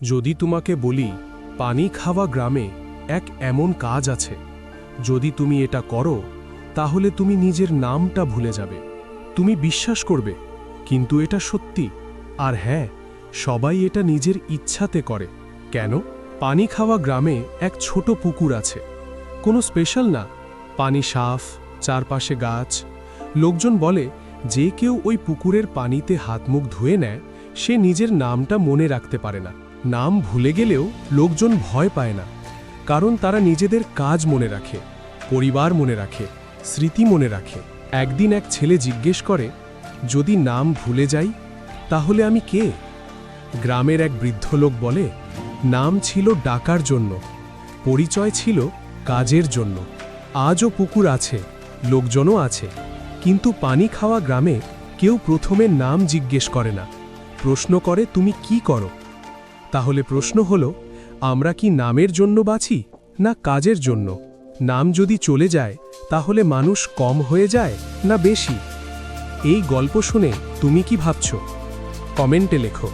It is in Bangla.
যদি তোমাকে বলি পানি খাওয়া গ্রামে এক এমন কাজ আছে, যদি তুমি এটা করো তাহলে তুমি নিজের নামটা ভুলে যাবে। তুমি বিশ্বাস করবে, কিন্তু এটা সত্যি। আর হ্যাঁ, সবাই এটা নিজের ইচ্ছাতে করে। কেন? পানি খাওয়া গ্রামে এক ছোট পুকুর আছে, কোনো স্পেশাল না, পানি সাফ, চারপাশে গাছ। লোকজন বলে যে কেউ ওই পুকুরের পানিতে হাত মুখ ধুয়ে নেয়, সে নিজের নামটা মনে রাখতে পারে না। নাম ভুলে গেলেও লোকজন ভয় পায় না, কারণ তারা নিজেদের কাজ মনে রাখে, পরিবার মনে রাখে, স্মৃতি মনে রাখে। একদিন এক ছেলে জিজ্ঞেস করে, যদি নাম ভুলে যাই তাহলে আমি কে? গ্রামের এক বৃদ্ধ লোক বলে, নাম ছিল ডাকার জন্য, পরিচয় ছিল কাজের জন্য। আজও পুকুর আছে, লোকজনও আছে, কিন্তু পানি খাওয়া গ্রামে কেউ প্রথমে নাম জিজ্ঞেস করে না, প্রশ্ন করে তুমি কি করো। তাহলে প্রশ্ন হলো, আমরা কি নামের জন্য বাঁচি না কাজের জন্য? নাম যদি চলে যায় তাহলে মানুষ কম হয়ে যায় না বেশি? এই গল্প শুনে তুমি কি ভাবছো? কমেন্টে লেখো।